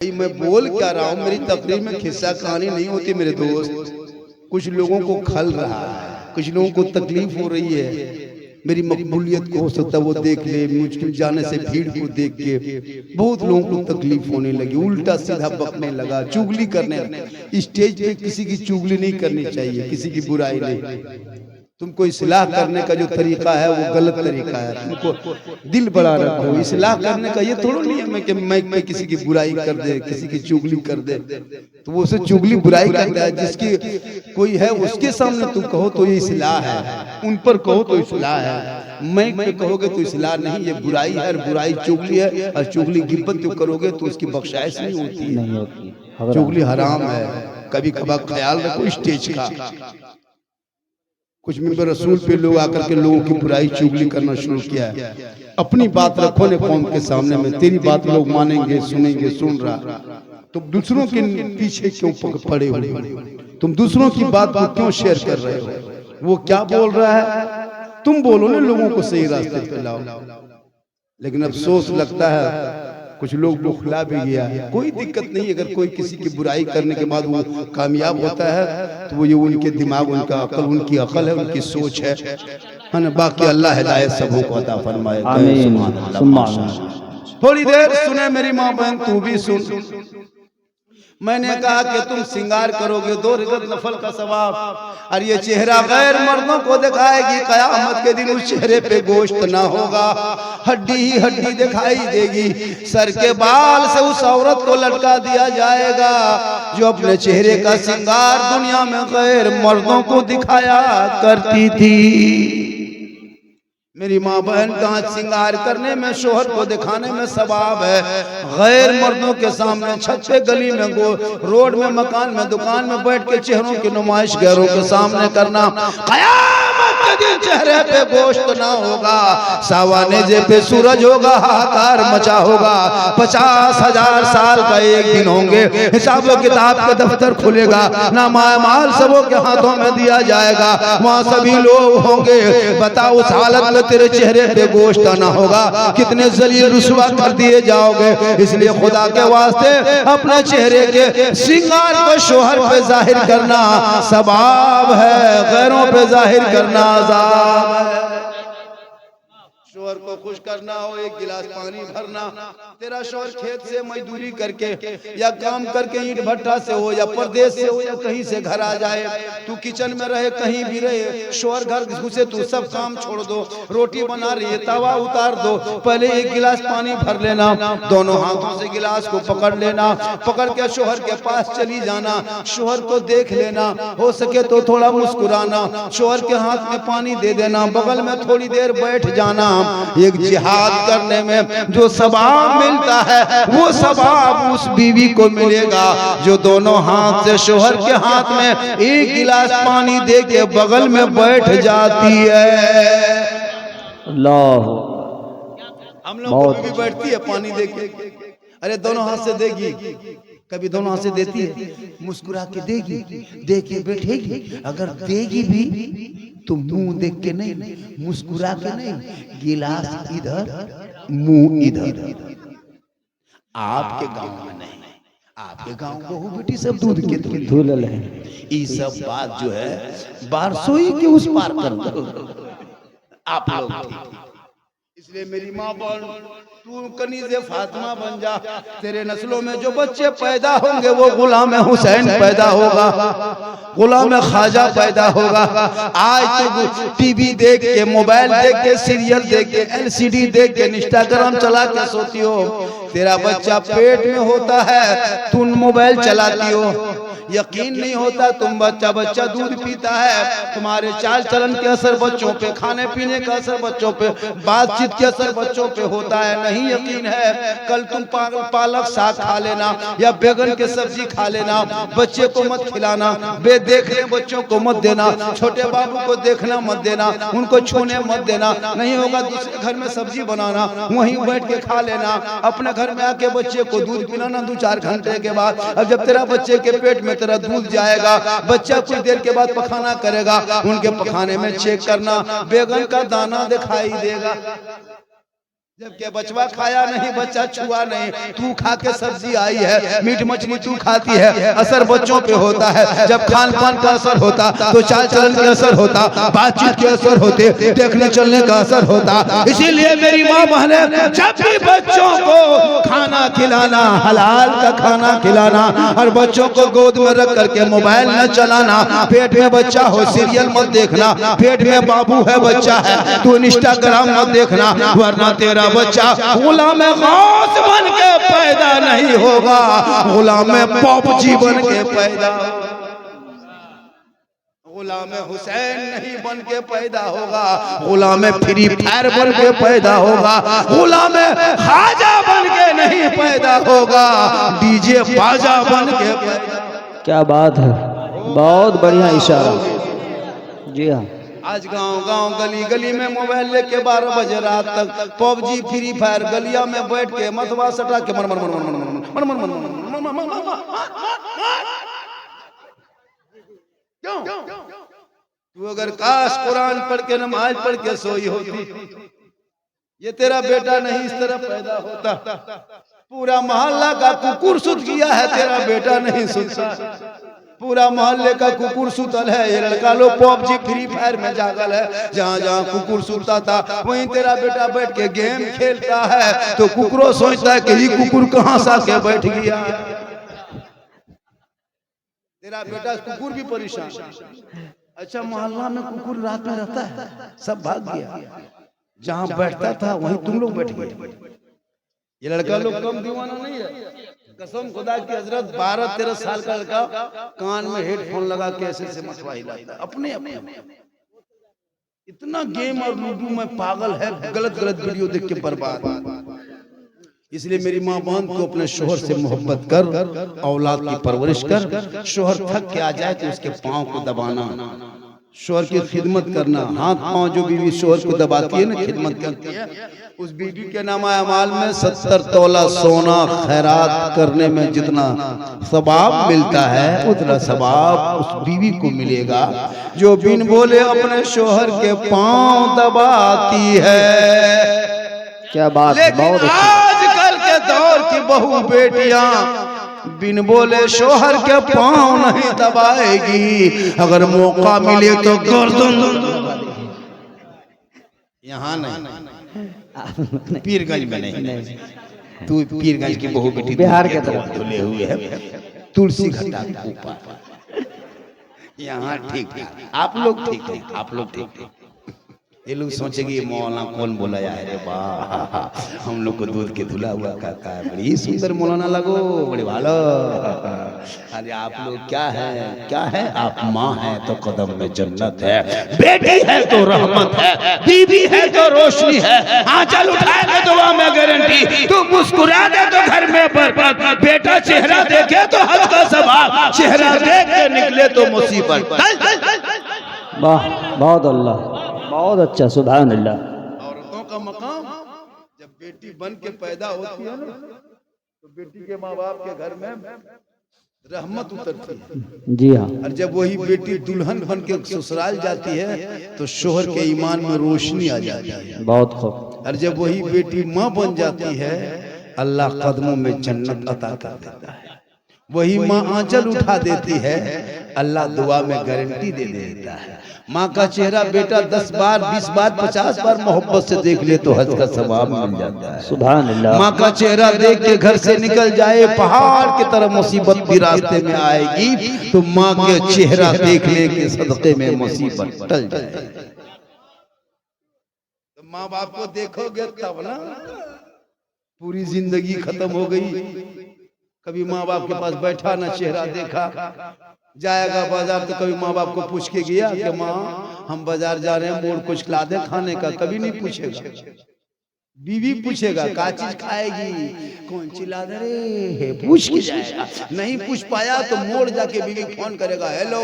मैं बोल क्या रहा हूँ, मेरी तकरीर में खिस्सा कहानी नहीं होती मेरे दोस्त। कुछ लोगों को खल रहा है, कुछ लोगों को तकलीफ हो रही है। मेरी मकबूलियत को हो सकता है वो देख ले, मुझके जाने से भीड़ को देख के बहुत लोगों को तकलीफ होने लगी, उल्टा सीधा बकने लगा, चुगली करने लगा। स्टेज पे किसी की चुगली नहीं करनी चाहिए, किसी की बुराई नहीं। तुमको इस्लाह करने का जो तरीका है वो गलत तरीका है। तुमको दिल बड़ा रखो। इस्लाह करने का ये थोड़ा नहीं है कि मैं किसी की बुराई कर दे, किसी की चुगली कर दे। तो वो उसे चुगली बुराई करता है। जिसकी कोई है उसके सामने तुम कहो तो ये इस्लाह है, उन पर कहो तो इस्लाह है। मैं पे कहोगे तो इस्लाह नहीं, ये बुराई है। बुराई चुगली है, और चुगली गिब्बत जो करोगे तो उसकी बख्शाइश नहीं होती। चुगली हराम है। कभी कभार ख्याल रखो स्टेज का। कुछ मिंबर रसूल पे लोग आकर के लोगों की बुराई चुगली करना शुरू किया है। अपनी बात रखो ने कौम के सामने में, तेरी बात लोग मानेंगे, सुनेंगे, सुन रहा। तुम दूसरों के पीछे क्यों पड़े हो? तुम दूसरों की बात को क्यों शेयर कर रहे हो? वो क्या बोल रहा है तुम बोलो ना, लोगों को सही रास्ते पे लाओ। लेकिन अफसोस लगता है कुछ लोग बुखला भी गया है। कोई दिक्कत नहीं, अगर कोई किसी की बुराई करने के बाद वो कामयाब होता है तो वो ये उनके दिमाग, उनका अकल, उनकी अकल है, उनकी सोच है ना। बाकी अल्लाह हिदायत सबों को अता फरमाए। थोड़ी देर सुने मेरी माँ बहन, तू भी सुन। मैंने कहा कि तुम सिंगार करोगे 2 रकअत नफल का सवाब, और ये चेहरा गैर मर्दों को दिखाएगी। कयामत के दिन उस चेहरे पे गोश्त ना होगा, हड्डी ही हड्डी दिखाई देगी। सर के बाल से उस औरत को लटका दिया जाएगा जो अपने चेहरे का सिंगार दुनिया में गैर मर्दों को दिखाया करती थी। मेरी माँ बहन, दांत सिंगार करने में, शोहर को दिखाने में सवाब है। गैर मर्दों के सामने, छत पे, गली में, रोड में, मकान में, दुकान में बैठ के चेहरों की नुमाइश गैरों के सामने करना। कयामत के दिन चेहरे पे गोश्त ना होगा, सावानेजे पे सूरज होगा, हाहाकार मचा होगा। 50,000 साल का एक दिन होंगे, हिसाब किताब के दफ्तर खुलेगा, नामाल सबों के हाथों में दिया जाएगा। वहाँ सभी लोग होंगे। बताओ उस हालत में तेरे चेहरे पे गोश्त ना होगा, कितने जलील रुसवा कर दिए जाओगे। इसलिए खुदा के वास्ते अपने चेहरे के सिंगार को शोहर पे जाहिर करना सवाब है, गैरों पे जाहिर करना अज़ाब है। शोहर को खुश करना हो, 1 गिलास पानी भरना। तेरा शोहर खेत से मजदूरी करके या काम करके, ईंट भट्टा से हो या परदेश से हो या कहीं से घर आ जाए, तू किचन में रहे, कहीं भी रहे, शोहर घर घुसे, तू सब काम छोड़ दो। रोटी बना रही है, तवा उतार दो, पहले 1 गिलास पानी भर लेना, दोनों हाथों से गिलास को पकड़ लेना, पकड़ के शोहर के पास चली जाना, शोहर को देख लेना, हो सके तो थोड़ा मुस्कुराना, शोहर के हाथ में पानी दे देना, बगल में थोड़ी देर बैठ जाना। एक जिहाद करने में जो सवाब मिलता है, वो सवाब उस बीवी को मिलेगा जो दोनों हाथ से शोहर के हाथ में 1 गिलास पानी दे के बगल में बैठ जाती है। अल्लाह, हम लोग भी बैठती है पानी दे के, अरे दोनों हाथ से देगी, कभी दोनों हाथ से देती है, मुस्कुरा के देगी, दे के बैठेगी। अगर देगी भी तो मुंह देख के नहीं, मुस्कुरा के नहीं, गिलास इधर, मुंह इधर। आपके गांव में नहीं, आपके गांव बहू बेटी सब दूध के धुलल है। ये सब बात जो है बारसोई के उस पार कर दो आप लोग। इसलिए मेरी माँ बोल, तू कनीज़े फातिमा बन जा। तेरे नस्लों में जो बच्चे पैदा होंगे वो गुलाम हुसैन पैदा होगा, गुलाम ख्वाजा पैदा होगा। आज तो टीवी देख के, मोबाइल देख के, सीरियल देख के, LCD देख के, इंस्टाग्राम चला के सोती हो तेरा बच्चा पेट में होता है, तुम मोबाइल चलाती हो। यकीन नहीं होता तुम बच्चा दूध पीता है, तुम्हारे चाल चलन के असर बच्चों पे, खाने पीने का असर बच्चों पे, बातचीत के असर बच्चों पे होता है। नहीं यकीन है, कल तुम पालक साग खा लेना या बैगन के सब्जी खा लेना, बच्चे को मत खिलाना, बेदेखने बच्चों को मत देना, छोटे बाबू को देखना मत देना, उनको छूने मत देना। नहीं होगा दूसरे घर में सब्जी बनाना, वहीं बैठ के खा लेना। अपने घर में आके बच्चे को दूध पिलाना 2-4 घंटे के बाद। अब जब तेरा बच्चे के पेट में तेरा दूध जाएगा, बच्चा कुछ देर के बाद पखाना करेगा, उनके पखाने में चेक करना, बैगन का दाना दिखाई देगा। जबकि बचवा खाया नहीं, बच्चा छुआ नहीं, तू खा के सब्जी आई है, मीट मछली तू खाती है, असर बच्चों पे होता है। जब खान पान का असर होता तो चाल चलन का असर होता, बातचीत के असर होते, देखने चलने का असर होता। इसीलिए मेरी माँ बहने जब भी बच्चों को खाना खिलाना, हलाल का खाना खिलाना, और बच्चों को गोद में रख करके मोबाइल न चलाना, पेट में बच्चा हो सीरियल मत देखना, पेट में बाबू है बच्चा है तू इंस्टाग्राम मत देखना, वरना तेरा बच्चा गुलाम गौस बन के पैदा नहीं होगा, गुलाम पॉपजी बन के पैदा, गुलाम हुसैन नहीं बन के पैदा होगा, गुलाम फ्री फायर बन के पैदा होगा, गुलाम खाजा बन के नहीं पैदा होगा, डीजे बाजा बन के पैदा। क्या बात है, बहुत बढ़िया इशारा। जी हाँ, आज गांव गांव गली गली में मोबाइल लेके 12 बजे रात तक पबजी फ्री फायर गलिया में बैठ के मतवा सटा के मर मर मर मर मर मर मर मर। क्यों? तू अगर काश कुरान पढ़ के नमाज पढ़ के सोई होती, ये तेरा बेटा नहीं इस तरह पैदा होता। पूरा मोहल्ला का कुकुर सुत गया है, तेरा बेटा नहीं सुता। पूरा मोहल्ले का कुकुर सुतल है, ये लड़का लोग पबजी फ्री फायर में जागल है। जहाँ जहाँ कुकुर सुता था वहीं तेरा बेटा बैठ के गेम खेलता है, तो कुकुरों सोचता है कि ये कुकुर कहाँ सा के बैठ गया। तेरा बेटा कुकुर भी परेशान। अच्छा, मोहल्ला में कुकुर रात में रहता है, सब भाग गया, जहाँ बैठता था वहीं तुम लोग बैठ गए। ये लड़का लोग कम दीवाना नहीं है, कसम खुदा की हजरत 12-13 साल का लड़का कान में हेडफोन लगा के ऐसे से मथवा हिलाता है अपने अपने। इतना गेम और लूडो में पागल है, गलत गलत वीडियो देख के बर्बाद। इसलिए मेरी माँ बहन को अपने शोहर से मोहब्बत कर, औलाद की परवरिश कर। शोहर थक के आ जाए तो उसके पाँव को दबाना, शोहर की खिदमत करना। हाथ पाँव जो बीवी शोहर को दबाती है ना, खिदमत करती है, उस बीवी के नामा अमाल में 70 तोला सोना खैरात करने में जितना सवाब मिलता है, उतना सवाब उस बीवी को मिलेगा जो बिन बोले अपने शोहर के पाँव दबाती है। क्या बात है, बहुत अच्छी। आजकल के दौर की बहू बेटियां बिन बोले शोहर के पाँव नहीं दबाएगी, अगर मौका मिले तो गर्दन। यहाँ नहीं, पीरगंज में नहीं, तू पीरगंज की बहू बेटी बिहार के तरफ धुले हुए है, तुलसी घटा के ऊपर। यहाँ ठीक है, आप लोग ठीक है, आप लोग ठीक है। ये लोग सोचेंगे ये मौलाना कौन बोला यार, अरे वाह, हम लोग को दूध के धुला हुआ काका है, बड़ी सुंदर मौलाना लगो, बड़े भालो। अरे आप लोग क्या है, क्या है, आप माँ है तो कदम में जन्नत है, बेटी है तो रहमत है, बीवी है तो रोशनी है, आंचल उठाए तो दुआ में गारंटी, तू मुस्कुरा दे तो घर में बरकत, बेटा चेहरा देखे तो हज का सवाब, चेहरा देख के निकले तो मुसीबत। वाह, बहुत अल्लाह, बहुत अच्छा, सुभान अल्लाह। औरतों का मकाम जब बेटी बन के पैदा होती है ना, तो बेटी के माँ बाप के घर में रहमत उतरती है। जी हाँ, और जब वही बेटी दुल्हन बन के ससुराल जाती है तो शोहर के ईमान में रोशनी आ जाती है। बहुत खूब। और जब वही बेटी माँ बन जाती है, अल्लाह कदमों में जन्नत अता कर देता है। वही माँ आंचल उठा देती है, अल्लाह दुआ में गारंटी दे देता है। माँ का चेहरा बेटा 10 बार 20 बार 50 बार मोहब्बत से देख ले तो हज का सवाब मिल जाता है। सुभान अल्लाह। माँ का चेहरा देख के घर से निकल जाए, पहाड़ की तरह मुसीबत भी रास्ते में आएगी, तो माँ के चेहरा देखने के सदके में मुसीबत टल जाए। तो माँ बाप को देखोगे तब ना पूरी जिंदगी खत्म हो गई। कभी माँ बाप के पास बैठा ना चेहरा देखा, जाएगा बाजार तो कभी माँ बाप को पूछ के गया कि माँ हम बाजार जा रहे हैं, मोड़ कुछ ला दे खाने का, कभी नहीं पूछेगा। बीवी पूछेगा क्या चीज खाएगी, कौन सी ला दे रे, पूछ के जाएगा। नहीं पूछ पाया तो मोड़ जाके बीवी फोन करेगा, हेलो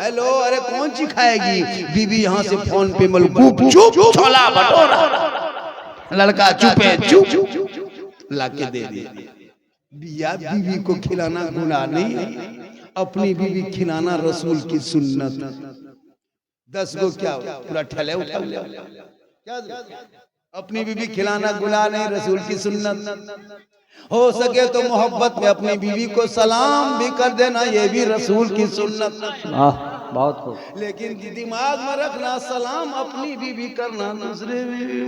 हेलो, अरे कौन सी खाएगी। बीवी यहाँ से फोन पे मलगूब चुप छोला भटूरा, लड़का चुपे चुप ला के दे दिया। बिया बीवी को खिलाना गुनाह नहीं, अपनी बीवी खिलाना रसूल की सुन्नत। 10 गो क्या पूरा ठले उठा क्या अपनी बीवी खिलाना गुनाह नहीं, रसूल की सुन्नत। हो सके तो मोहब्बत में अपनी बीवी को सलाम भी कर देना, ये भी रसूल की सुन्नत। बहुत खूब। लेकिन दिमाग में रखना, सलाम अपनी बीवी करना, दूसरे बीवी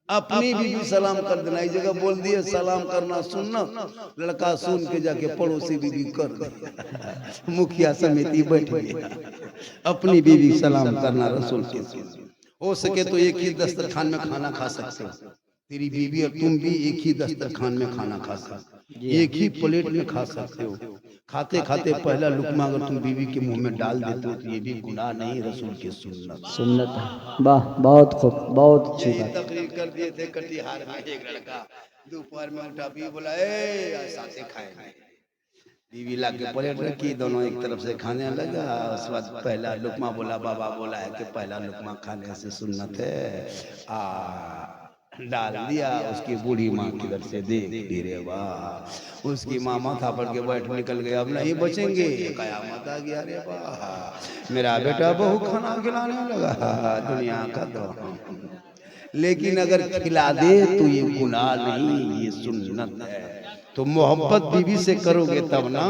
अपनी बीवी सलाम कर देना। इस जगह बोल दिए सलाम करना सुन्नत, लड़का सुन के जाके पड़ोसी बीवी कर दे, मुखिया समिति बैठ गया। अपनी बीवी सलाम करना रसूल की सुन्नत। हो सके तो एक ही दस्तरखान में खाना खा सकते हो, तेरी बीवी और तुम भी एक ही दस्तरखान में खाना खा सकते हो, एक ही प्लेट में खा सकते हो। खाते खाते पहला लुकमा अगर तुम बीवी के मुंह में डाल देते हो तो ये भी गुनाह नहीं, रसूल की सुन्नत है। वाह, बहुत खूब, बहुत अच्छी बात। तकरीर कर दिए थे कटिहार में, एक लड़का दोपहर में उठा, बीवी बोला ए साथे खाएंगे, बीवी ला के प्लेट रखी, दोनों एक तरफ से खाने लगा। उसके बाद पहला लुकमा बोला, बाबा बोला है कि पहला लुकमा खाने से सुन्नत है, डाल दिया। उसकी बूढ़ी माँ किधर से देख रे वाह, उसकी माँ माथा पड़ के बैठ निकल गया, अब नहीं बचेंगे, कयामत आ गया रे वाह, मेरा बेटा बहू खाना खिलाने लगा, दुनिया का तो। लेकिन अगर खिला दे तो ये गुनाह नहीं, ये सुन्नत है। तो मोहब्बत बीवी से करोगे तब ना,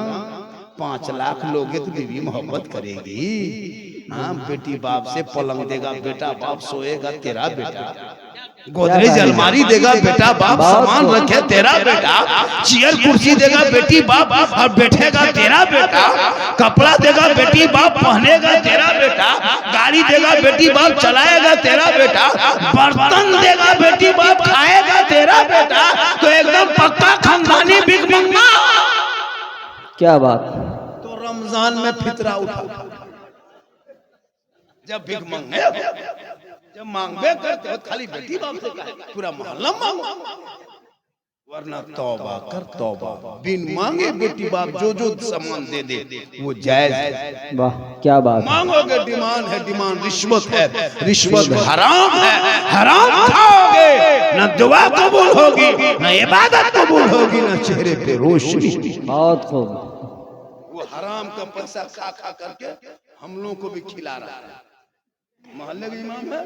5 लाख लोगे तो बीवी मोहब्बत करेगी। हाँ, बेटी बाप से पलंग देगा, बेटा बाप सोएगा तेरा बेटा, गोदरेज अलमारी देगा बेटा बाप, सामान रखे तेरा बेटा, चेयर कुर्सी देगा बेटी बाप और बैठेगा तेरा बेटा, कपड़ा देगा बेटी बाप पहनेगा तेरा बेटा, गाड़ी देगा बेटी बाप चलाएगा तेरा बेटा, बर्तन देगा बेटी बाप खाएगा तेरा बेटा। तो एकदम पक्का खानदानी बिग मंगा। क्या बात। तो रमजान में फितरा उठा, जब बिग मंगे, जब मांगबे करते हो खाली बेटी बाप से कहे, पूरा मोहल्ला मांगो, वरना तौबा कर तौबा, बिन मांगे बेटी बाप जो जो सामान दे दे वो जायज है। वाह, क्या बात। मांगोगे डिमांड है, डिमांड रिश्वत है, रिश्वत हराम है, हराम खाओगे ना दुआ कबूल होगी, ना इबादत कबूल होगी, ना चेहरे पे रोशनी। बहुत खूब। वो हराम का पैसा खा खा करके हम लोगों को भी खिला रहा है। मोहल्ले का इमाम है,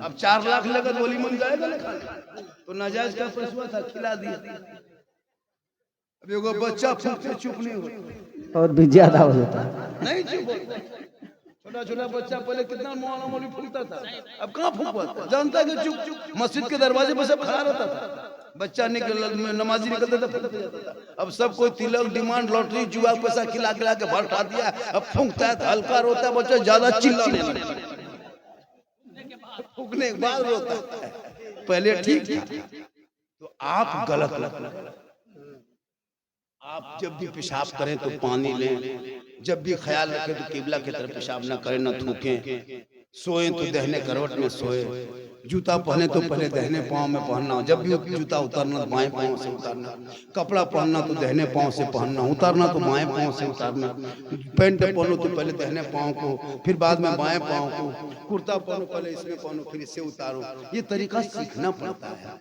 अब 4 लाख लगत बोली मन जाएगा ना खाने, तो नाजायज का पैसा था, खिला दिया। अब एगो बच्चा फूंकते चुप नहीं होता, और भी ज्यादा हो जाता है। नहीं चुप होता। छोटा छोटा बच्चा पहले कितना मौलाना मौली फूंकता था, अब कहाँ फूंकता, जानता कि चुप चुप मस्जिद के दरवाजे पर सब खड़ा रहता था, बच्चा निकल नमाजी निकलता था फूंकता जाता था। अब सब कोई तिलक डिमांड लॉटरी जुआ पैसा खिला खिला के भर दिया, अब फूंकता है, हल्का रोता है बच्चा, ज्यादा चिल्लाने लगता है, फूकने के बाद रोता है, पहले ठीक था। तो आप गलत, आप जब भी पेशाब करें तो पानी लें, जब भी ख्याल रखें तो किबला की तरफ पेशाब ना करें, ना थूकें, सोए तो दहने करवट में सोए, जूता पहने तो पहले दहने पाँव में पहनना, जब भी जूता उतारना तो बाएं पाँव से उतारना, कपड़ा पहनना तो दहने पाँव से पहनना, उतारना तो बाएं पाँव से उतारना, पैंट पहनो तो पहले दहने पाँव को, फिर बाद में बाएं पाँव को, कुर्ता पहनो पहले इसमें पहनो फिर इससे उतारो। ये तरीका सीखना पड़ता है।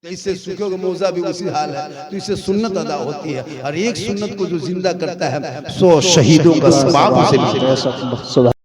तो इससे सूखों का मौजा भी उसी हाल है, तो इससे सुन्नत अदा होती है, और एक सुन्नत को जो जिंदा करता है 100 शहीदों का सवाब उसे मिलता है।